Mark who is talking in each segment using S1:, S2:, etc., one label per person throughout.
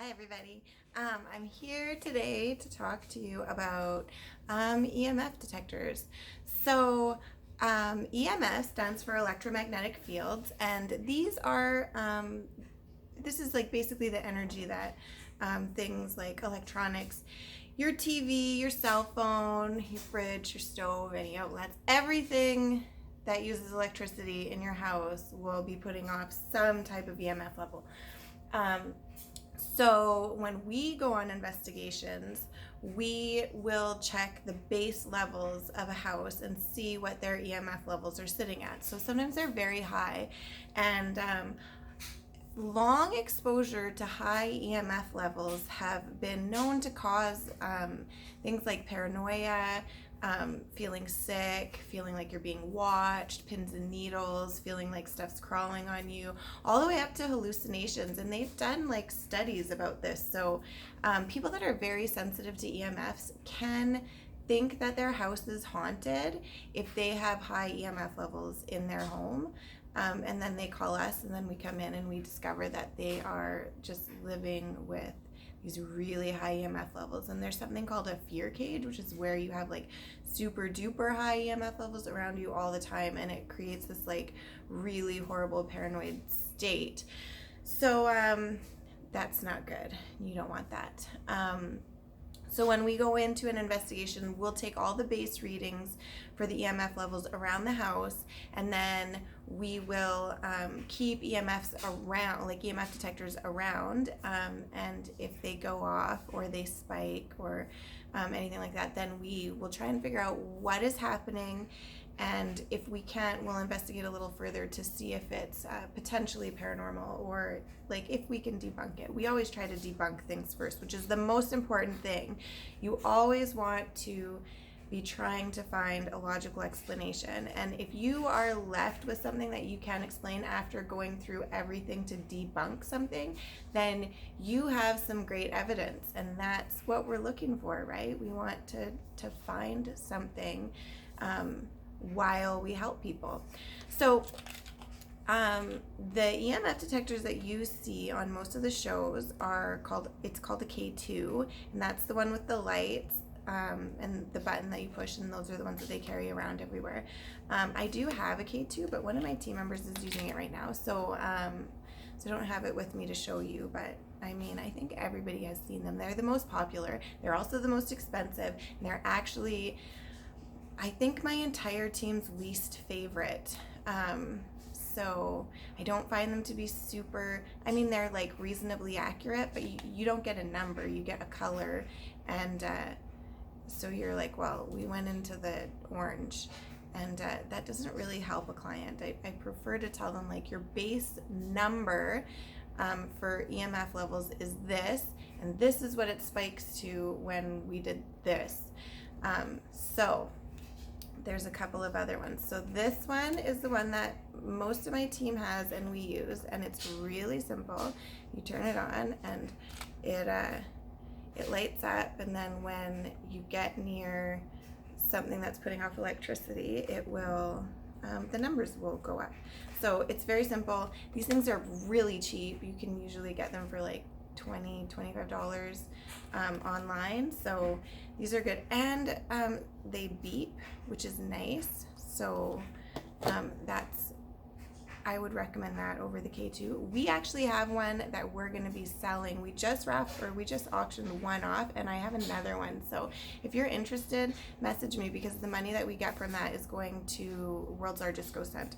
S1: Hi everybody. I'm here today to talk to you about EMF detectors. So EMF stands for electromagnetic fields, and these are this is like basically the energy that things like electronics, your TV, your cell phone, your fridge, your stove, any outlets, everything that uses electricity in your house will be putting off some type of EMF level. So when we go on investigations, we will check the base levels of a house and see what their EMF levels are sitting at. So sometimes they're very high, and long exposure to high EMF levels have been known to cause things like paranoia, feeling sick, feeling like you're being watched, pins and needles, feeling like stuff's crawling on you, all the way up to hallucinations. And they've done like studies about this. So people that are very sensitive to EMFs can think that their house is haunted if they have high EMF levels in their home. And then they call us, and then we come in and we discover that they are just living with these really high EMF levels. And there's something called a fear cage, which is where you have like super duper high EMF levels around you all the time, and it creates this like really horrible paranoid state. So that's not good. You don't want that. So when we go into an investigation, we'll take all the base readings for the EMF levels around the house, and then we will keep EMFs around, like EMF detectors around, and if they go off or they spike or anything like that, then we will try and figure out what is happening. And if we can't, we'll investigate a little further to see if it's potentially paranormal, or like if we can debunk it. We always try to debunk things first, which is the most important thing. You always want to be trying to find a logical explanation. And if you are left with something that you can't explain after going through everything to debunk something, then you have some great evidence. And that's what we're looking for, right? We want to find something while we help people. So the EMF detectors that you see on most of the shows are called the K2, and that's the one with the lights and the button that you push, and those are the ones that they carry around everywhere. I do have a K2, but one of my team members is using it right now, so I don't have it with me to show you, but I mean, I think everybody has seen them. They're the most popular. They're also the most expensive, and they're actually, I think, my entire team's least favorite. So I don't find them to be super, I mean, they're like reasonably accurate, but you don't get a number, you get a color. And so you're like, well, we went into the orange, and that doesn't really help a client. I prefer to tell them like your base number for EMF levels is this, and this is what it spikes to when we did this. So there's a couple of other ones. So this one is the one that most of my team has and we use, and it's really simple. You turn it on and it lights up, and then when you get near something that's putting off electricity, it will the numbers will go up. So it's very simple. These things are really cheap. You can usually get them for like $25 online, so these are good. And they beep, which is nice, so I would recommend that over the K2. We actually have one that we're going to be selling. We just auctioned one off, and I have another one. So if you're interested, message me, because the money that we get from that is going to World's Largest Ghost Hunt.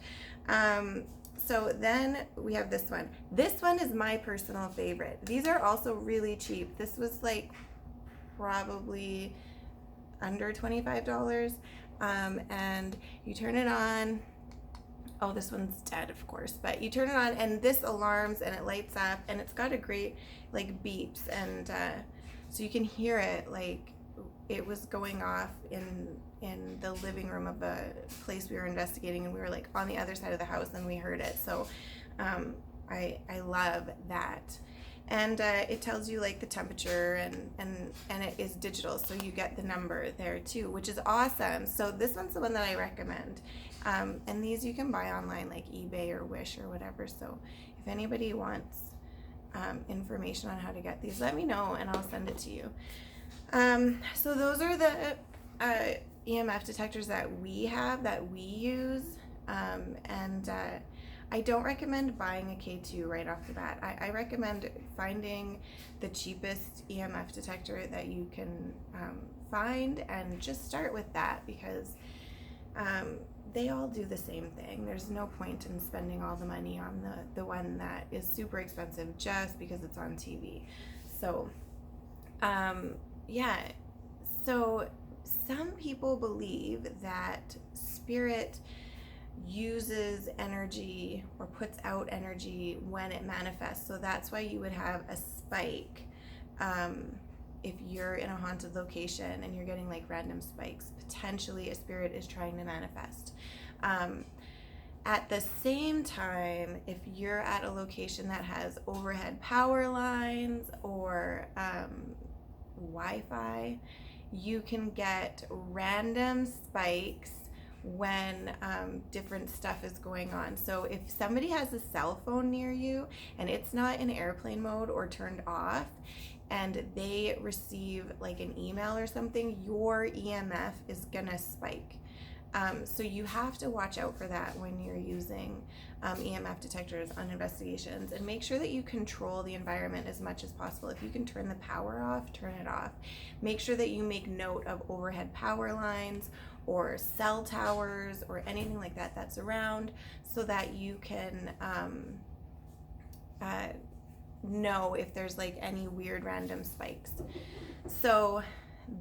S1: So then we have this one. This one is my personal favorite. These are also really cheap. This was like probably under $25. And you turn it on. Oh, this one's dead, of course, but you turn it on and this alarms and it lights up, and it's got a great like beeps, and so you can hear it like it was going off in the living room of a place we were investigating, and we were like on the other side of the house and we heard it. So I love that. And it tells you like the temperature, and it is digital, so you get the number there too, which is awesome. So this one's the one that I recommend. And these you can buy online like eBay or Wish or whatever. So if anybody wants information on how to get these, let me know and I'll send it to you. So those are the EMF detectors that we have, that we use, and I don't recommend buying a K2 right off the bat. I recommend finding the cheapest EMF detector that you can find and just start with that, because they all do the same thing. There's no point in spending all the money on the one that is super expensive just because it's on TV. So, yeah. So some people believe that spirit uses energy or puts out energy when it manifests. So that's why you would have a spike if you're in a haunted location and you're getting like random spikes. Potentially a spirit is trying to manifest. At the same time, if you're at a location that has overhead power lines or Wi-Fi, you can get random spikes when different stuff is going on. So if somebody has a cell phone near you and it's not in airplane mode or turned off, and they receive like an email or something, your EMF is gonna spike. So you have to watch out for that when you're using EMF detectors on investigations, and make sure that you control the environment as much as possible. If you can turn the power off, turn it off. Make sure that you make note of overhead power lines or cell towers or anything like that that's around, so that you can know if there's like any weird random spikes. So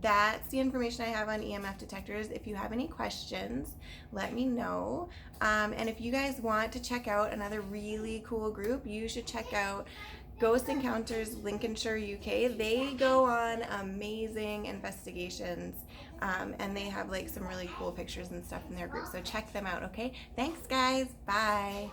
S1: that's the information I have on EMF detectors. If you have any questions, let me know. And if you guys want to check out another really cool group, you should check out Ghost Encounters Lincolnshire UK. They go on amazing investigations, and they have like some really cool pictures and stuff in their group. So check them out, okay? Thanks, guys. Bye.